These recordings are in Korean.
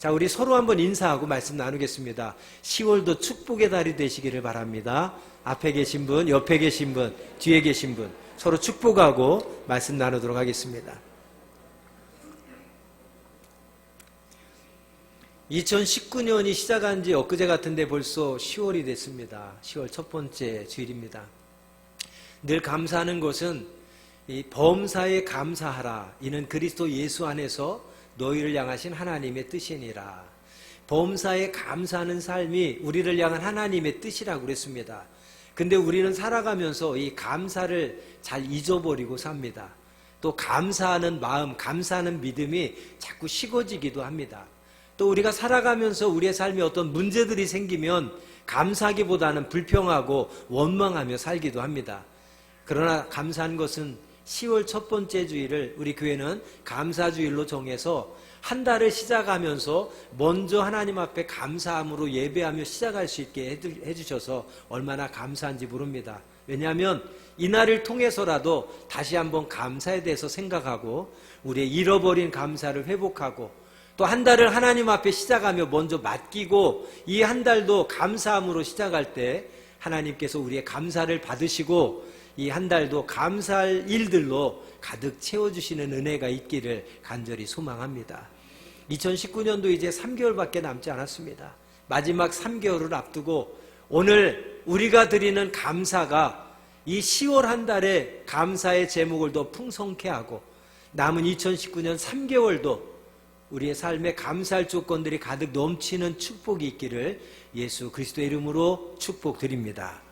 자, 우리 서로 한번 인사하고 말씀 나누겠습니다. 10월도 축복의 달이 되시기를 바랍니다. 앞에 계신 분, 옆에 계신 분, 뒤에 계신 분 서로 축복하고 말씀 나누도록 하겠습니다. 2019년이 시작한 지 엊그제 같은데 벌써 10월이 됐습니다. 10월 첫 번째 주일입니다. 늘 감사하는 것은 이 범사에 감사하라. 이는 그리스도 예수 안에서 너희를 향하신 하나님의 뜻이니라. 범사에 감사하는 삶이 우리를 향한 하나님의 뜻이라고 그랬습니다. 근데 우리는 살아가면서 이 감사를 잘 잊어버리고 삽니다. 또 감사하는 마음, 감사하는 믿음이 자꾸 식어지기도 합니다. 또 우리가 살아가면서 우리의 삶에 어떤 문제들이 생기면 감사하기보다는 불평하고 원망하며 살기도 합니다. 그러나 감사한 것은 10월 첫 번째 주일을 우리 교회는 감사주일로 정해서 한 달을 시작하면서 먼저 하나님 앞에 감사함으로 예배하며 시작할 수 있게 해주셔서 얼마나 감사한지 모릅니다. 왜냐하면 이날을 통해서라도 다시 한번 감사에 대해서 생각하고 우리의 잃어버린 감사를 회복하고 또 한 달을 하나님 앞에 시작하며 먼저 맡기고 이 한 달도 감사함으로 시작할 때 하나님께서 우리의 감사를 받으시고 이 한 달도 감사할 일들로 가득 채워주시는 은혜가 있기를 간절히 소망합니다. 2019년도 이제 3개월밖에 남지 않았습니다. 마지막 3개월을 앞두고 오늘 우리가 드리는 감사가 이 10월 한 달에 감사의 제목을 더 풍성케 하고 남은 2019년 3개월도 우리의 삶에 감사할 조건들이 가득 넘치는 축복이 있기를 예수 그리스도의 이름으로 축복드립니다.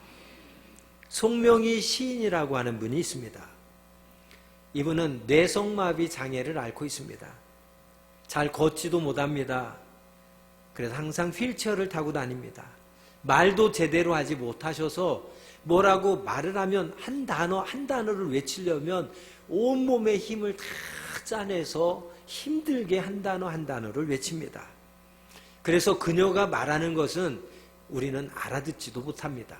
송명희 시인이라고 하는 분이 있습니다. 이분은 뇌성마비 장애를 앓고 있습니다. 잘 걷지도 못합니다. 그래서 항상 휠체어를 타고 다닙니다. 말도 제대로 하지 못하셔서 뭐라고 말을 하면 한 단어를 외치려면 온몸의 힘을 다 짜내서 힘들게 한 단어를 외칩니다. 그래서 그녀가 말하는 것은 우리는 알아듣지도 못합니다.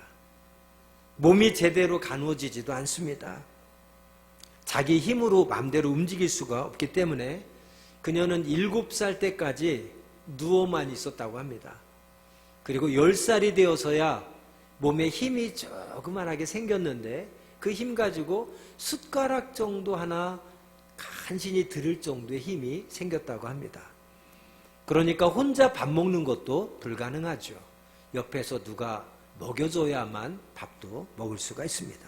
몸이 제대로 가누어지지도 않습니다. 자기 힘으로 마음대로 움직일 수가 없기 때문에 그녀는 7살 때까지 누워만 있었다고 합니다. 그리고 10살이 되어서야 몸에 힘이 조그만하게 생겼는데 그 힘 가지고 숟가락 정도 하나 간신히 들을 정도의 힘이 생겼다고 합니다. 그러니까 혼자 밥 먹는 것도 불가능하죠. 옆에서 누가 먹여줘야만 밥도 먹을 수가 있습니다.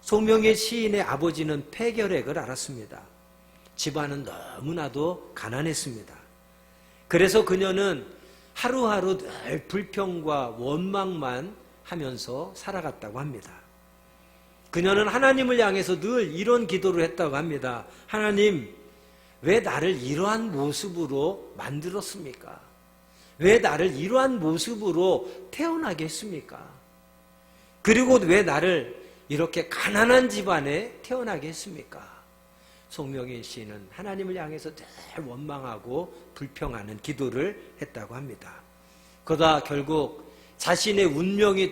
송명희 시인의 아버지는 폐결핵을 앓았습니다. 집안은 너무나도 가난했습니다. 그래서 그녀는 하루하루 늘 불평과 원망만 하면서 살아갔다고 합니다. 그녀는 하나님을 향해서 늘 이런 기도를 했다고 합니다. 하나님, 왜 나를 이러한 모습으로 만들었습니까? 왜 나를 이러한 모습으로 태어나게 했습니까? 그리고 왜 나를 이렇게 가난한 집안에 태어나게 했습니까? 송명희 씨는 하나님을 향해서 늘 원망하고 불평하는 기도를 했다고 합니다. 그러다 결국 자신의 운명이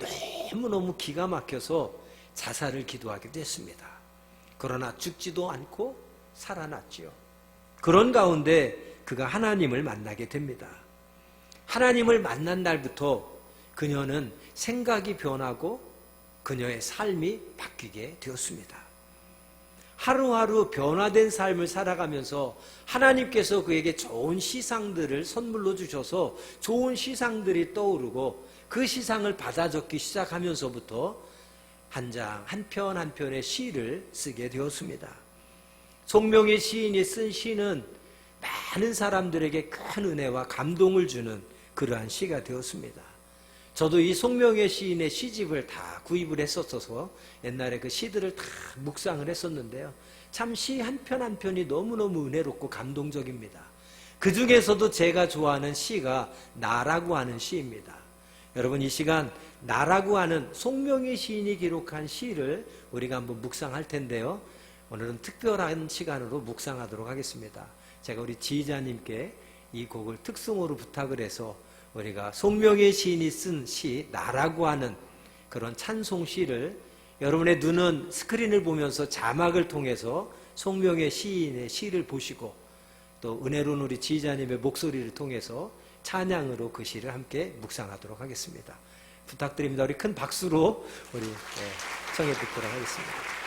너무너무 기가 막혀서 자살을 기도하기도 했습니다. 그러나 죽지도 않고 살아났지요. 그런 가운데 그가 하나님을 만나게 됩니다. 하나님을 만난 날부터 그녀는 생각이 변하고 그녀의 삶이 바뀌게 되었습니다. 하루하루 변화된 삶을 살아가면서 하나님께서 그에게 좋은 시상들을 선물로 주셔서 좋은 시상들이 떠오르고 그 시상을 받아 적기 시작하면서부터 한 편 한 편의 시를 쓰게 되었습니다. 송명희 시인이 쓴 시는 많은 사람들에게 큰 은혜와 감동을 주는 그러한 시가 되었습니다. 저도 이 송명희 시인의 시집을 다 구입을 했었어서 옛날에 그 시들을 다 묵상을 했었는데요. 참 시 한 편 한 편이 너무너무 은혜롭고 감동적입니다. 그 중에서도 제가 좋아하는 시가 나라고 하는 시입니다. 여러분, 이 시간 나라고 하는 송명희 시인이 기록한 시를 우리가 한번 묵상할 텐데요. 오늘은 특별한 시간으로 묵상하도록 하겠습니다. 제가 우리 지휘자님께 이 곡을 특송으로 부탁을 해서 우리가 송명희 시인이 쓴 시 나라고 하는 그런 찬송 시를 여러분의 눈은 스크린을 보면서 자막을 통해서 송명희 시인의 시를 보시고 또 은혜로운 우리 지휘자님의 목소리를 통해서 찬양으로 그 시를 함께 묵상하도록 하겠습니다. 부탁드립니다. 우리 큰 박수로 우리 청해 듣도록 하겠습니다.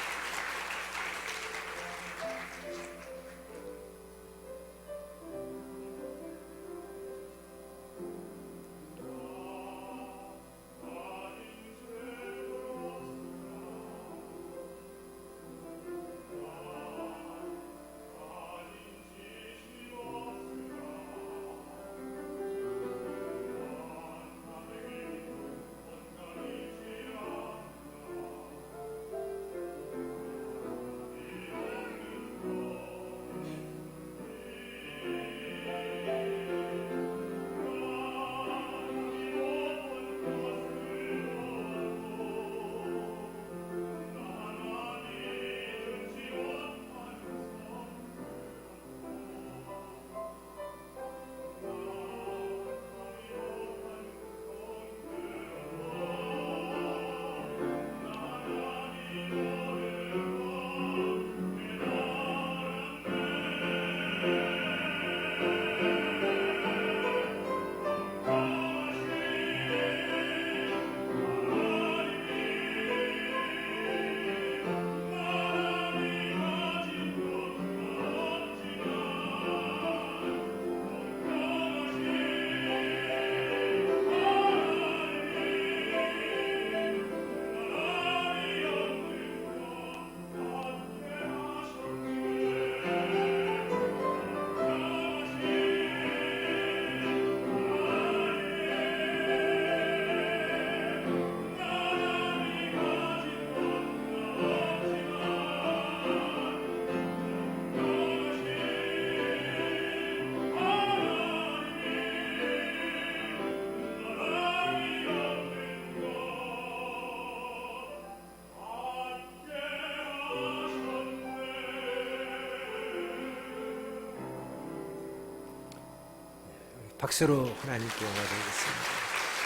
박수로 하나님께 영광 드리겠습니다.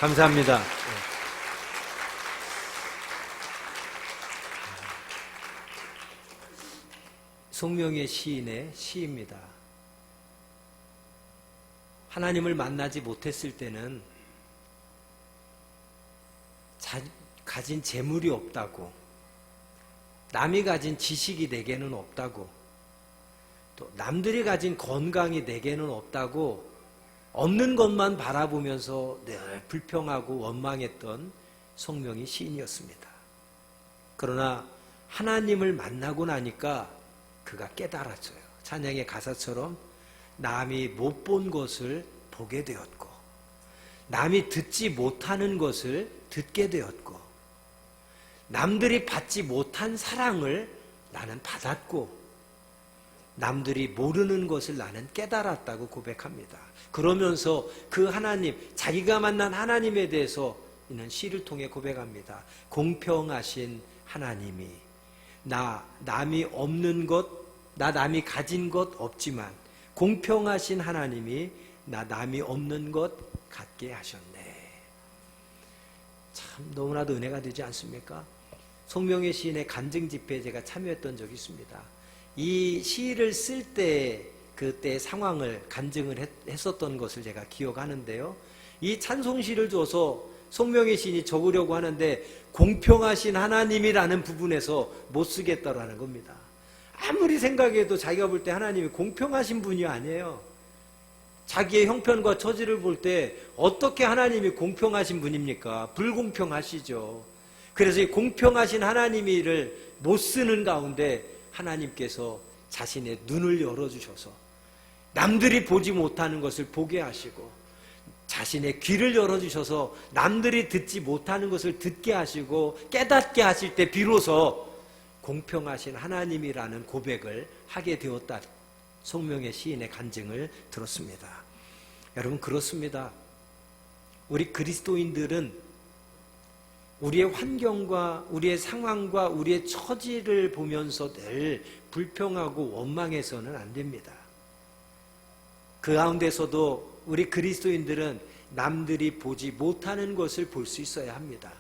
감사합니다. 송명의 시인의 시입니다. 하나님을 만나지 못했을 때는 가진 재물이 없다고, 남이 가진 지식이 내게는 없다고, 또 남들이 가진 건강이 내게는 없다고 없는 것만 바라보면서 늘 불평하고 원망했던 송명의 시인이었습니다. 그러나 하나님을 만나고 나니까 그가 깨달았어요. 찬양의 가사처럼 남이 못 본 것을 보게 되었고, 남이 듣지 못하는 것을 듣게 되었고, 남들이 받지 못한 사랑을 나는 받았고, 남들이 모르는 것을 나는 깨달았다고 고백합니다. 그러면서 그 하나님, 자기가 만난 하나님에 대해서 이는 시를 통해 고백합니다. 공평하신 하나님이 남이 없는 것, 남이 가진 것 없지만 공평하신 하나님이 남이 없는 것 갖게 하셨네. 참 너무나도 은혜가 되지 않습니까? 송명의 시인의 간증 집회에 제가 참여했던 적이 있습니다. 이 시를 쓸 때 그때 상황을 간증을 했었던 것을 제가 기억하는데요. 이 찬송시를 줘서 송명의 시인이 적으려고 하는데 공평하신 하나님이라는 부분에서 못 쓰겠다라는 겁니다. 아무리 생각해도 자기가 볼 때 하나님이 공평하신 분이 아니에요. 자기의 형편과 처지를 볼 때 어떻게 하나님이 공평하신 분입니까? 불공평하시죠. 그래서 이 공평하신 하나님이를 못 쓰는 가운데 하나님께서 자신의 눈을 열어주셔서 남들이 보지 못하는 것을 보게 하시고, 자신의 귀를 열어주셔서 남들이 듣지 못하는 것을 듣게 하시고 깨닫게 하실 때 비로소 공평하신 하나님이라는 고백을 하게 되었다. 송명의 시인의 간증을 들었습니다. 여러분, 그렇습니다. 우리 그리스도인들은 우리의 환경과 우리의 상황과 우리의 처지를 보면서 늘 불평하고 원망해서는 안 됩니다. 그 가운데서도 우리 그리스도인들은 남들이 보지 못하는 것을 볼 수 있어야 합니다.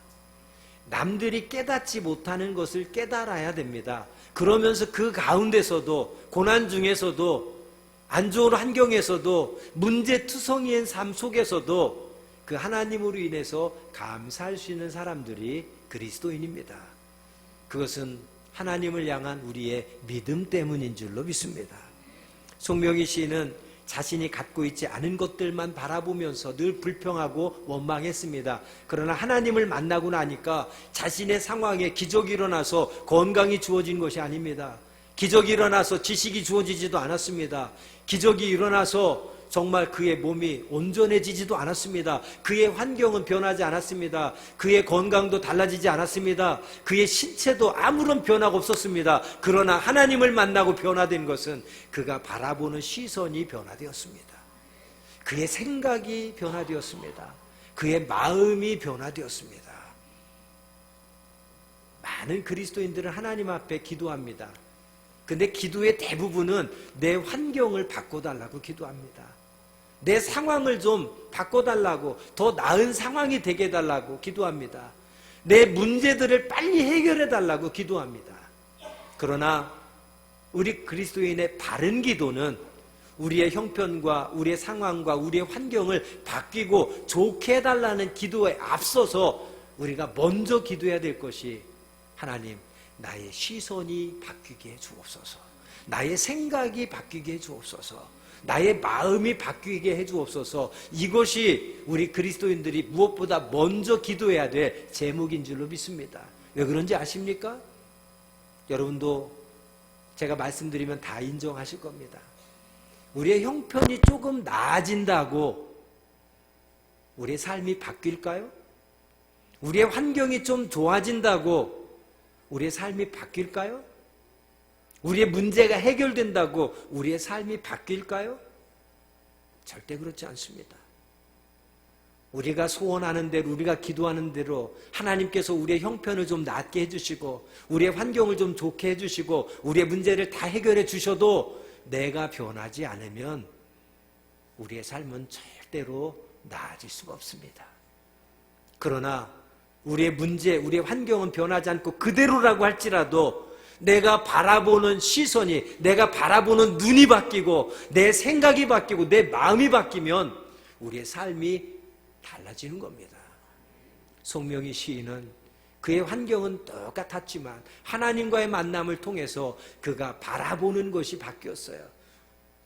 남들이 깨닫지 못하는 것을 깨달아야 됩니다. 그러면서 그 가운데서도, 고난 중에서도 안 좋은 환경에서도 문제투성이인 삶 속에서도 그 하나님으로 인해서 감사할 수 있는 사람들이 그리스도인입니다. 그것은 하나님을 향한 우리의 믿음 때문인 줄로 믿습니다. 송명희 시인은 자신이 갖고 있지 않은 것들만 바라보면서 늘 불평하고 원망했습니다. 그러나 하나님을 만나고 나니까 자신의 상황에 기적이 일어나서 건강이 주어진 것이 아닙니다. 기적이 일어나서 지식이 주어지지도 않았습니다. 기적이 일어나서 정말 그의 몸이 온전해지지도 않았습니다. 그의 환경은 변하지 않았습니다. 그의 건강도 달라지지 않았습니다. 그의 신체도 아무런 변화가 없었습니다. 그러나 하나님을 만나고 변화된 것은 그가 바라보는 시선이 변화되었습니다. 그의 생각이 변화되었습니다. 그의 마음이 변화되었습니다. 많은 그리스도인들은 하나님 앞에 기도합니다. 근데 기도의 대부분은 내 환경을 바꿔달라고 기도합니다. 내 상황을 좀 바꿔달라고, 더 나은 상황이 되게 해달라고 기도합니다. 내 문제들을 빨리 해결해달라고 기도합니다. 그러나 우리 그리스도인의 바른 기도는 우리의 형편과 우리의 상황과 우리의 환경을 바뀌고 좋게 해달라는 기도에 앞서서 우리가 먼저 기도해야 될 것이, 하나님, 나의 시선이 바뀌게 해 주옵소서. 나의 생각이 바뀌게 해 주옵소서. 나의 마음이 바뀌게 해 주옵소서. 이것이 우리 그리스도인들이 무엇보다 먼저 기도해야 될 제목인 줄로 믿습니다. 왜 그런지 아십니까? 여러분도 제가 말씀드리면 다 인정하실 겁니다. 우리의 형편이 조금 나아진다고 우리의 삶이 바뀔까요? 우리의 환경이 좀 좋아진다고 우리의 삶이 바뀔까요? 우리의 문제가 해결된다고 우리의 삶이 바뀔까요? 절대 그렇지 않습니다. 우리가 소원하는 대로, 우리가 기도하는 대로 하나님께서 우리의 형편을 좀 낫게 해주시고 우리의 환경을 좀 좋게 해주시고 우리의 문제를 다 해결해 주셔도 내가 변하지 않으면 우리의 삶은 절대로 나아질 수가 없습니다. 그러나 우리의 문제, 우리의 환경은 변하지 않고 그대로라고 할지라도 내가 바라보는 시선이, 내가 바라보는 눈이 바뀌고 내 생각이 바뀌고 내 마음이 바뀌면 우리의 삶이 달라지는 겁니다. 송명희 시인은 그의 환경은 똑같았지만 하나님과의 만남을 통해서 그가 바라보는 것이 바뀌었어요.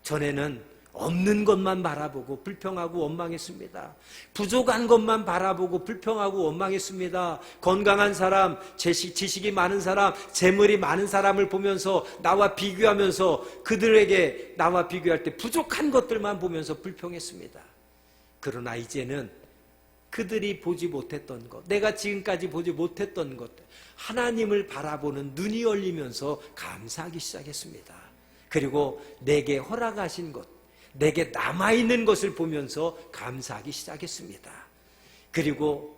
전에는 없는 것만 바라보고 불평하고 원망했습니다. 부족한 것만 바라보고 불평하고 원망했습니다. 건강한 사람, 지식이 많은 사람, 재물이 많은 사람을 보면서 나와 비교하면서 그들에게 나와 비교할 때 부족한 것들만 보면서 불평했습니다. 그러나 이제는 그들이 보지 못했던 것, 내가 지금까지 보지 못했던 것, 하나님을 바라보는 눈이 열리면서 감사하기 시작했습니다. 그리고 내게 허락하신 것, 내게 남아있는 것을 보면서 감사하기 시작했습니다. 그리고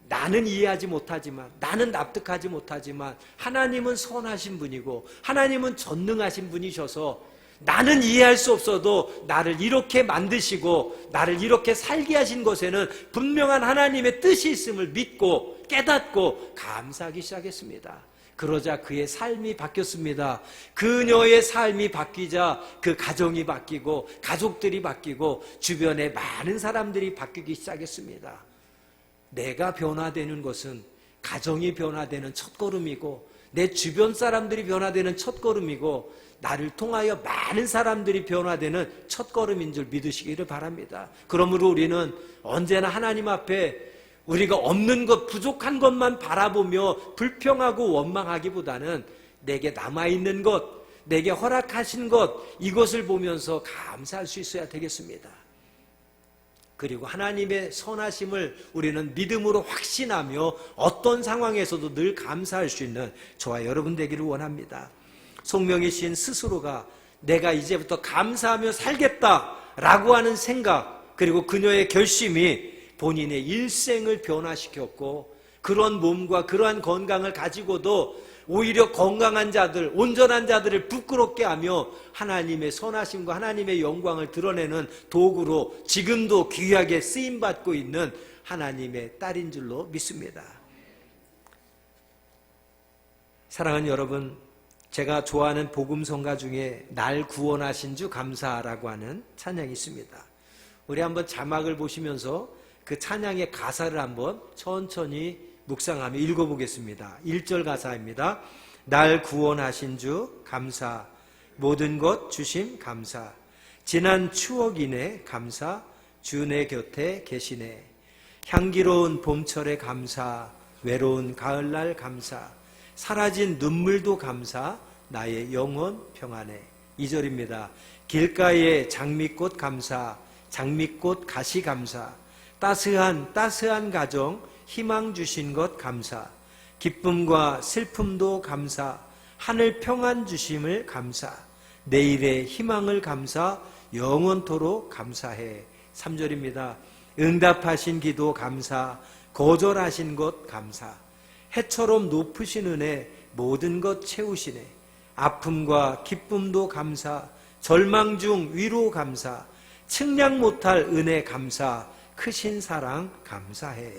나는 이해하지 못하지만, 나는 납득하지 못하지만 하나님은 선하신 분이고 하나님은 전능하신 분이셔서 나는 이해할 수 없어도 나를 이렇게 만드시고 나를 이렇게 살게 하신 것에는 분명한 하나님의 뜻이 있음을 믿고 깨닫고 감사하기 시작했습니다. 그러자 그의 삶이 바뀌었습니다. 그녀의 삶이 바뀌자 그 가정이 바뀌고 가족들이 바뀌고 주변의 많은 사람들이 바뀌기 시작했습니다. 내가 변화되는 것은 가정이 변화되는 첫걸음이고 내 주변 사람들이 변화되는 첫걸음이고 나를 통하여 많은 사람들이 변화되는 첫걸음인 줄 믿으시기를 바랍니다. 그러므로 우리는 언제나 하나님 앞에 우리가 없는 것, 부족한 것만 바라보며 불평하고 원망하기보다는 내게 남아있는 것, 내게 허락하신 것, 이것을 보면서 감사할 수 있어야 되겠습니다. 그리고 하나님의 선하심을 우리는 믿음으로 확신하며 어떤 상황에서도 늘 감사할 수 있는 저와 여러분 되기를 원합니다. 송명희 시인 스스로가 내가 이제부터 감사하며 살겠다라고 하는 생각, 그리고 그녀의 결심이 본인의 일생을 변화시켰고 그런 몸과 그러한 건강을 가지고도 오히려 건강한 자들, 온전한 자들을 부끄럽게 하며 하나님의 선하심과 하나님의 영광을 드러내는 도구로 지금도 귀하게 쓰임받고 있는 하나님의 딸인 줄로 믿습니다. 사랑하는 여러분, 제가 좋아하는 복음성가 중에 날 구원하신 주 감사라고 하는 찬양이 있습니다. 우리 한번 자막을 보시면서 그 찬양의 가사를 한번 천천히 묵상하며 읽어보겠습니다. 1절 가사입니다. 날 구원하신 주 감사, 모든 것 주심 감사, 지난 추억이네 감사, 주 내 곁에 계시네, 향기로운 봄철에 감사, 외로운 가을날 감사, 사라진 눈물도 감사, 나의 영혼 평안해. 2절입니다. 길가에 장미꽃 감사, 장미꽃 가시 감사, 따스한 가정 희망 주신 것 감사, 기쁨과 슬픔도 감사, 하늘 평안 주심을 감사, 내일의 희망을 감사, 영원토록 감사해. 3절입니다. 응답하신 기도 감사, 거절하신 것 감사, 해처럼 높으신 은혜 모든 것 채우시네, 아픔과 기쁨도 감사, 절망 중 위로 감사, 측량 못할 은혜 감사, 크신 사랑 감사해.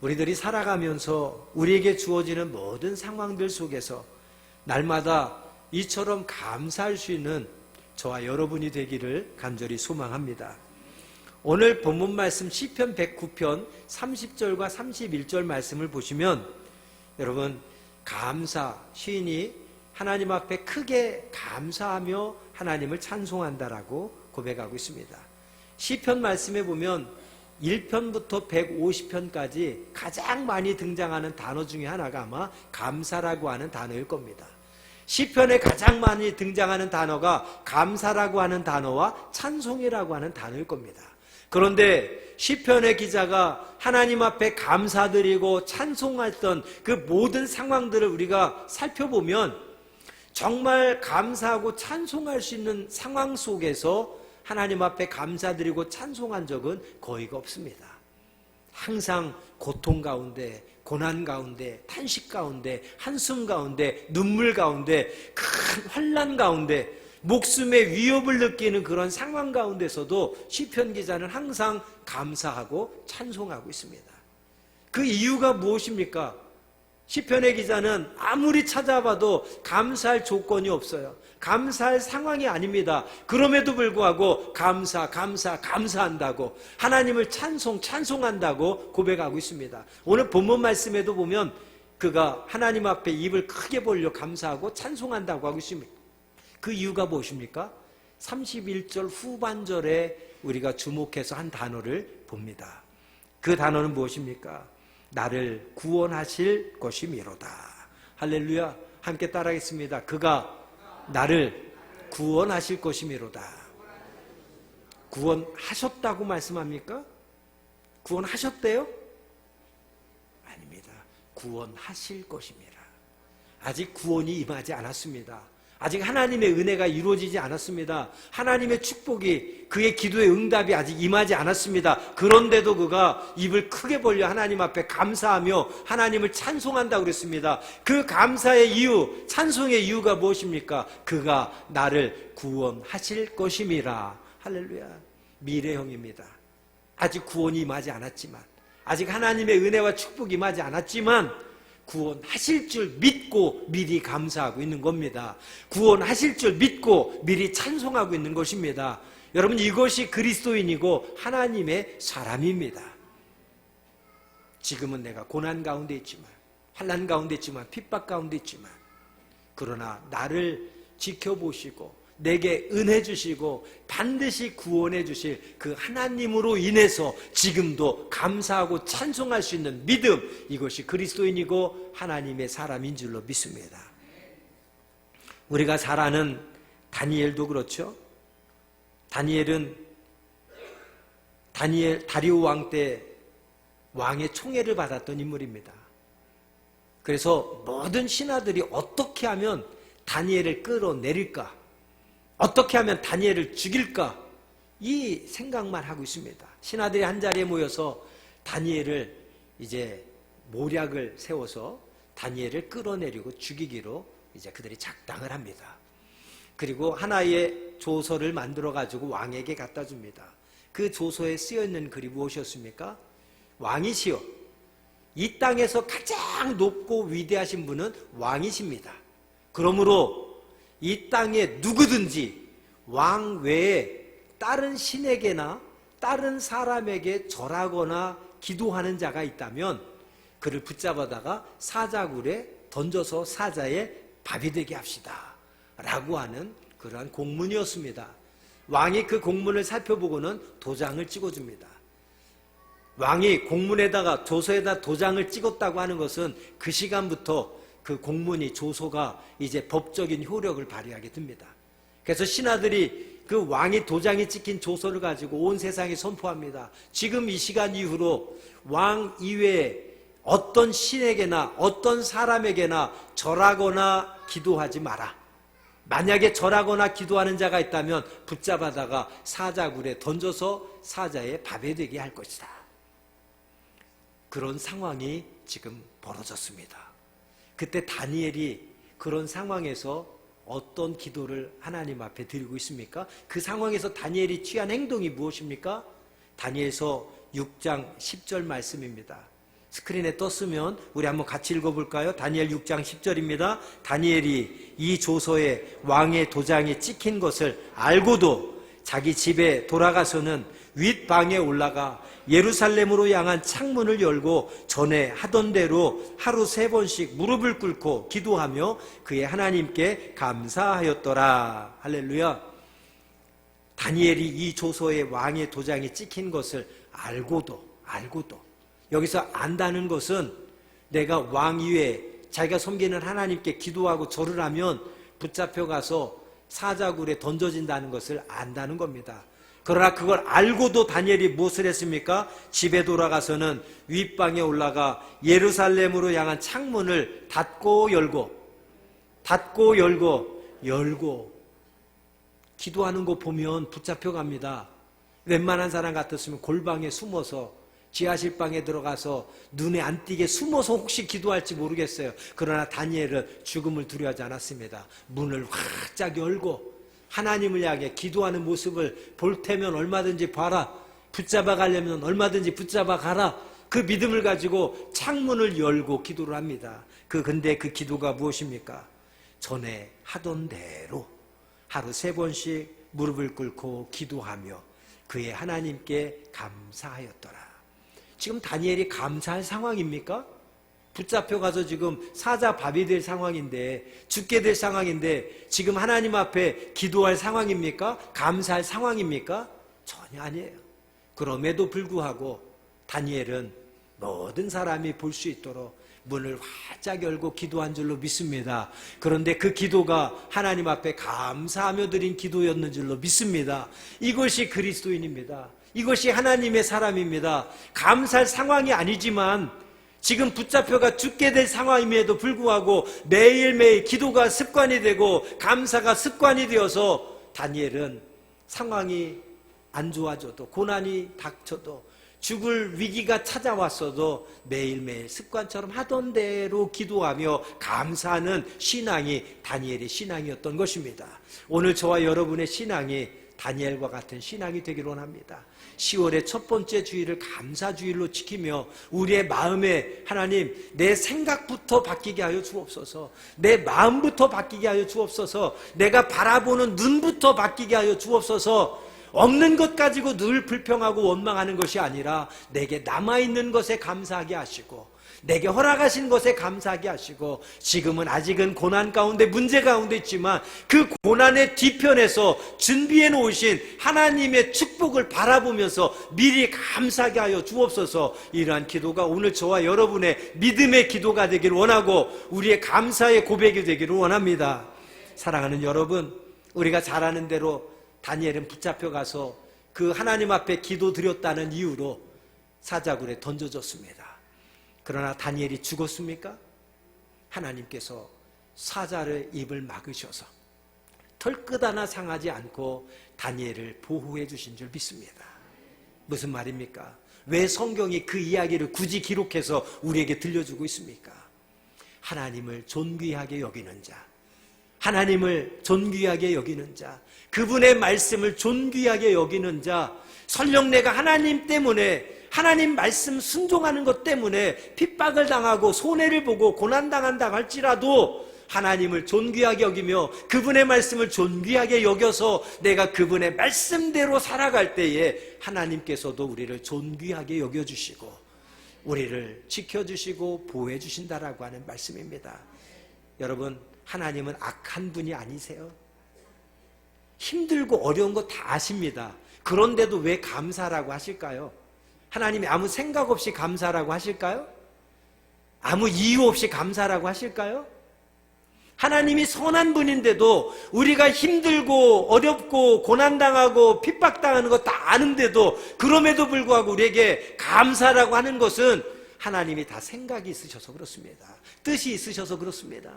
우리들이 살아가면서 우리에게 주어지는 모든 상황들 속에서 날마다 이처럼 감사할 수 있는 저와 여러분이 되기를 간절히 소망합니다. 오늘 본문 말씀 시편 109편 30절과 31절 말씀을 보시면 여러분 감사, 시인이 하나님 앞에 크게 감사하며 하나님을 찬송한다라고 고백하고 있습니다. 시편 말씀에 보면 1편부터 150편까지 가장 많이 등장하는 단어 중에 하나가 아마 감사라고 하는 단어일 겁니다. 시편에 가장 많이 등장하는 단어가 감사라고 하는 단어와 찬송이라고 하는 단어일 겁니다. 그런데 시편의 기자가 하나님 앞에 감사드리고 찬송했던 그 모든 상황들을 우리가 살펴보면 정말 감사하고 찬송할 수 있는 상황 속에서 하나님 앞에 감사드리고 찬송한 적은 거의가 없습니다. 항상 고통 가운데, 고난 가운데, 탄식 가운데, 한숨 가운데, 눈물 가운데, 큰 환난 가운데, 목숨의 위협을 느끼는 그런 상황 가운데서도 시편 기자는 항상 감사하고 찬송하고 있습니다. 그 이유가 무엇입니까? 시편의 기자는 아무리 찾아봐도 감사할 조건이 없어요. 감사할 상황이 아닙니다. 그럼에도 불구하고 감사한다고, 하나님을 찬송한다고 고백하고 있습니다. 오늘 본문 말씀에도 보면 그가 하나님 앞에 입을 크게 벌려 감사하고 찬송한다고 하고 있습니다. 그 이유가 무엇입니까? 31절 후반절에 우리가 주목해서 한 단어를 봅니다. 그 단어는 무엇입니까? 나를 구원하실 것이미로다. 할렐루야. 함께 따라하겠습니다. 그가 나를 구원하실 것이미로다. 구원하셨다고 말씀합니까? 구원하셨대요? 아닙니다. 구원하실 것입니다. 아직 구원이 임하지 않았습니다. 아직 하나님의 은혜가 이루어지지 않았습니다. 하나님의 축복이, 그의 기도의 응답이 아직 임하지 않았습니다. 그런데도 그가 입을 크게 벌려 하나님 앞에 감사하며 하나님을 찬송한다고 그랬습니다. 그 감사의 이유, 찬송의 이유가 무엇입니까? 그가 나를 구원하실 것임이라. 할렐루야. 미래형입니다. 아직 구원이 임하지 않았지만, 아직 하나님의 은혜와 축복이 임하지 않았지만 구원하실 줄 믿고 미리 감사하고 있는 겁니다. 구원하실 줄 믿고 미리 찬송하고 있는 것입니다. 여러분, 이것이 그리스도인이고 하나님의 사람입니다. 지금은 내가 고난 가운데 있지만, 환난 가운데 있지만, 핍박 가운데 있지만, 그러나 나를 지켜보시고 내게 은혜 주시고 반드시 구원해 주실 그 하나님으로 인해서 지금도 감사하고 찬송할 수 있는 믿음, 이것이 그리스도인이고 하나님의 사람인 줄로 믿습니다. 우리가 잘 아는 다니엘도 그렇죠. 다리오 왕 때 왕의 총애를 받았던 인물입니다. 그래서 모든 신하들이 어떻게 하면 다니엘을 끌어내릴까, 어떻게 하면 다니엘을 죽일까, 이 생각만 하고 있습니다. 신하들이 한자리에 모여서 다니엘을 이제 모략을 세워서 다니엘을 끌어내리고 죽이기로 이제 그들이 작당을 합니다. 그리고 하나의 조서를 만들어 가지고 왕에게 갖다 줍니다. 그 조서에 쓰여 있는 글이 무엇이었습니까? 왕이시여, 이 땅에서 가장 높고 위대하신 분은 왕이십니다. 그러므로 이 땅에 누구든지 왕 외에 다른 신에게나 다른 사람에게 절하거나 기도하는 자가 있다면 그를 붙잡아다가 사자굴에 던져서 사자의 밥이 되게 합시다 라고 하는 그러한 공문이었습니다. 왕이 그 공문을 살펴보고는 도장을 찍어줍니다. 왕이 공문에다가 조서에다 도장을 찍었다고 하는 것은 그 시간부터 그 공문이 조서가 이제 법적인 효력을 발휘하게 됩니다. 그래서 신하들이 그 왕이 도장이 찍힌 조서를 가지고 온 세상에 선포합니다. 지금 이 시간 이후로 왕 이외에 어떤 신에게나 어떤 사람에게나 절하거나 기도하지 마라. 만약에 절하거나 기도하는 자가 있다면 붙잡아다가 사자굴에 던져서 사자의 밥이 되게 할 것이다. 그런 상황이 지금 벌어졌습니다. 그때 다니엘이 그런 상황에서 어떤 기도를 하나님 앞에 드리고 있습니까? 그 상황에서 다니엘이 취한 행동이 무엇입니까? 다니엘서 6장 10절 말씀입니다. 스크린에 떴으면 우리 한번 같이 읽어볼까요? 다니엘 6장 10절입니다. 다니엘이 이 조서에 왕의 도장이 찍힌 것을 알고도 자기 집에 돌아가서는 윗방에 올라가 예루살렘으로 향한 창문을 열고 전에 하던 대로 하루 3번씩 무릎을 꿇고 기도하며 그의 하나님께 감사하였더라. 할렐루야. 다니엘이 이 조서에 왕의 도장이 찍힌 것을 알고도 여기서 안다는 것은 내가 왕 이외에 자기가 섬기는 하나님께 기도하고 절을 하면 붙잡혀가서 사자굴에 던져진다는 것을 안다는 겁니다. 그러나 그걸 알고도 다니엘이 무엇을 했습니까? 집에 돌아가서는 윗방에 올라가 예루살렘으로 향한 창문을 닫고 열고 기도하는 거 보면 붙잡혀갑니다. 웬만한 사람 같았으면 골방에 숨어서 지하실 방에 들어가서 눈에 안 띄게 숨어서 혹시 기도할지 모르겠어요. 그러나 다니엘은 죽음을 두려워하지 않았습니다. 문을 활짝 열고 하나님을 향해 기도하는 모습을 볼 테면 얼마든지 봐라. 붙잡아 가려면 얼마든지 붙잡아 가라. 그 믿음을 가지고 창문을 열고 기도를 합니다. 근데 그 기도가 무엇입니까? 전에 하던 대로 하루 3번씩 무릎을 꿇고 기도하며 그의 하나님께 감사하였더라. 지금 다니엘이 감사할 상황입니까? 붙잡혀가서 지금 사자 밥이 될 상황인데, 죽게 될 상황인데 지금 하나님 앞에 기도할 상황입니까? 감사할 상황입니까? 전혀 아니에요. 그럼에도 불구하고 다니엘은 모든 사람이 볼 수 있도록 문을 활짝 열고 기도한 줄로 믿습니다. 그런데 그 기도가 하나님 앞에 감사하며 드린 기도였는 줄로 믿습니다. 이것이 그리스도인입니다. 이것이 하나님의 사람입니다. 감사할 상황이 아니지만 지금 붙잡혀가 죽게 될 상황임에도 불구하고 매일매일 기도가 습관이 되고 감사가 습관이 되어서 다니엘은 상황이 안 좋아져도 고난이 닥쳐도 죽을 위기가 찾아왔어도 매일매일 습관처럼 하던 대로 기도하며 감사하는 신앙이 다니엘의 신앙이었던 것입니다. 오늘 저와 여러분의 신앙이 다니엘과 같은 신앙이 되기를 원합니다. 10월의 첫 번째 주일을 감사주일로 지키며 우리의 마음에 하나님 내 생각부터 바뀌게 하여 주옵소서, 내 마음부터 바뀌게 하여 주옵소서, 내가 바라보는 눈부터 바뀌게 하여 주옵소서. 없는 것 가지고 늘 불평하고 원망하는 것이 아니라 내게 남아있는 것에 감사하게 하시고 내게 허락하신 것에 감사하게 하시고 지금은 아직은 고난 가운데 문제 가운데 있지만 그 고난의 뒤편에서 준비해 놓으신 하나님의 축복을 바라보면서 미리 감사하게 하여 주옵소서. 이러한 기도가 오늘 저와 여러분의 믿음의 기도가 되기를 원하고 우리의 감사의 고백이 되기를 원합니다. 사랑하는 여러분, 우리가 잘 아는 대로 다니엘은 붙잡혀가서 그 하나님 앞에 기도드렸다는 이유로 사자굴에 던져졌습니다. 그러나 다니엘이 죽었습니까? 하나님께서 사자의 입을 막으셔서 털끝 하나 상하지 않고 다니엘을 보호해 주신 줄 믿습니다. 무슨 말입니까? 왜 성경이 그 이야기를 굳이 기록해서 우리에게 들려주고 있습니까? 하나님을 존귀하게 여기는 자, 하나님을 존귀하게 여기는 자, 그분의 말씀을 존귀하게 여기는 자, 설령 내가 하나님 때문에 하나님 말씀 순종하는 것 때문에 핍박을 당하고 손해를 보고 고난당한다 할지라도 하나님을 존귀하게 여기며 그분의 말씀을 존귀하게 여겨서 내가 그분의 말씀대로 살아갈 때에 하나님께서도 우리를 존귀하게 여겨주시고 우리를 지켜주시고 보호해 주신다라고 하는 말씀입니다. 여러분, 하나님은 악한 분이 아니세요. 힘들고 어려운 거 다 아십니다. 그런데도 왜 감사라고 하실까요? 하나님이 아무 생각 없이 감사라고 하실까요? 아무 이유 없이 감사라고 하실까요? 하나님이 선한 분인데도 우리가 힘들고 어렵고 고난당하고 핍박당하는 거 다 아는데도 그럼에도 불구하고 우리에게 감사라고 하는 것은 하나님이 다 생각이 있으셔서 그렇습니다. 뜻이 있으셔서 그렇습니다.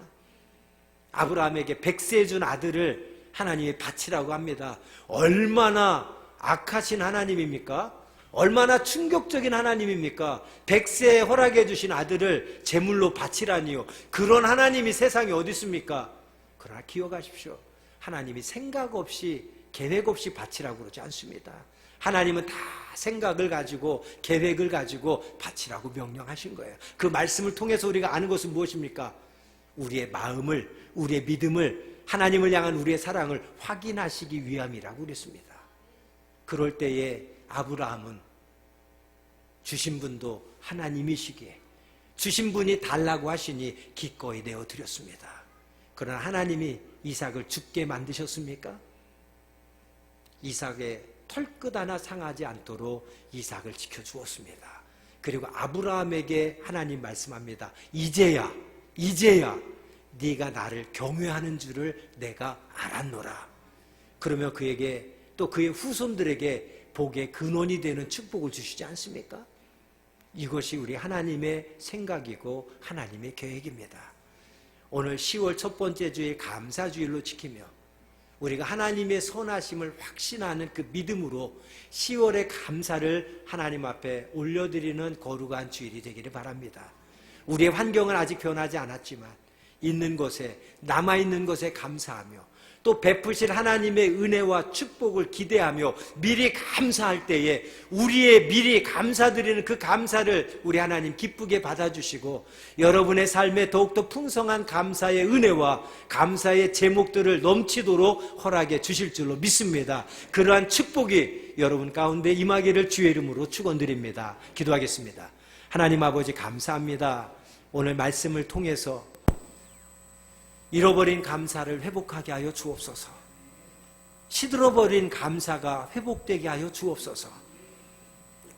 아브라함에게 100세 준 아들을 하나님이 바치라고 합니다. 얼마나 악하신 하나님입니까? 얼마나 충격적인 하나님입니까? 100세에 허락해 주신 아들을 제물로 바치라니요. 그런 하나님이 세상에 어디 있습니까? 그러나 기억하십시오. 하나님이 생각 없이 계획 없이 바치라고 그러지 않습니다. 하나님은 다 생각을 가지고 계획을 가지고 바치라고 명령하신 거예요. 그 말씀을 통해서 우리가 아는 것은 무엇입니까? 우리의 마음을, 우리의 믿음을, 하나님을 향한 우리의 사랑을 확인하시기 위함이라고 그랬습니다. 그럴 때에 아브라함은 주신 분도 하나님이시기에 주신 분이 달라고 하시니 기꺼이 내어드렸습니다. 그러나 하나님이 이삭을 죽게 만드셨습니까? 이삭의 털끝 하나 상하지 않도록 이삭을 지켜주었습니다. 그리고 아브라함에게 하나님 말씀합니다. 이제야 네가 나를 경외하는 줄을 내가 알았노라. 그러며 그에게 또 그의 후손들에게 복의 근원이 되는 축복을 주시지 않습니까? 이것이 우리 하나님의 생각이고 하나님의 계획입니다. 오늘 10월 첫 번째 주일 감사주일로 지키며 우리가 하나님의 선하심을 확신하는 그 믿음으로 10월의 감사를 하나님 앞에 올려드리는 거룩한 주일이 되기를 바랍니다. 우리의 환경은 아직 변하지 않았지만 있는 것에, 남아있는 것에 감사하며 또 베푸실 하나님의 은혜와 축복을 기대하며 미리 감사할 때에 우리의 미리 감사드리는 그 감사를 우리 하나님 기쁘게 받아주시고 여러분의 삶에 더욱더 풍성한 감사의 은혜와 감사의 제목들을 넘치도록 허락해 주실 줄로 믿습니다. 그러한 축복이 여러분 가운데 임하기를 주의 이름으로 축원드립니다. 기도하겠습니다. 하나님 아버지 감사합니다. 오늘 말씀을 통해서 잃어버린 감사를 회복하게 하여 주옵소서. 시들어버린 감사가 회복되게 하여 주옵소서.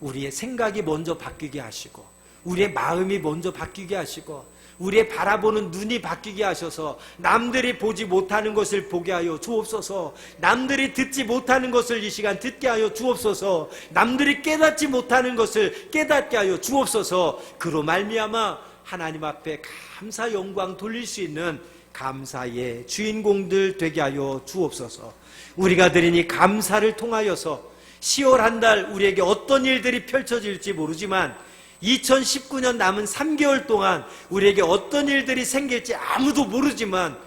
우리의 생각이 먼저 바뀌게 하시고 우리의 마음이 먼저 바뀌게 하시고 우리의 바라보는 눈이 바뀌게 하셔서 남들이 보지 못하는 것을 보게 하여 주옵소서. 남들이 듣지 못하는 것을 이 시간 듣게 하여 주옵소서. 남들이 깨닫지 못하는 것을 깨닫게 하여 주옵소서. 그로 말미암아 하나님 앞에 감사 영광 돌릴 수 있는 감사의 주인공들 되게 하여 주옵소서. 우리가 드린 이 감사를 통하여서 10월 한 달 우리에게 어떤 일들이 펼쳐질지 모르지만 2019년 남은 3개월 동안 우리에게 어떤 일들이 생길지 아무도 모르지만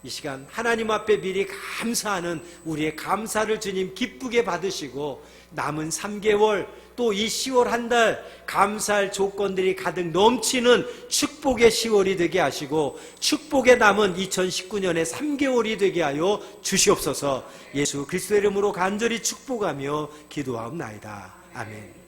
이 시간 하나님 앞에 미리 감사하는 우리의 감사를 주님 기쁘게 받으시고 남은 3개월 또 이 10월 한 달 감사할 조건들이 가득 넘치는 축복의 10월이 되게 하시고 축복에 남은 2019년의 3개월이 되게 하여 주시옵소서. 예수 그리스도의 이름으로 간절히 축복하며 기도하옵나이다. 아멘.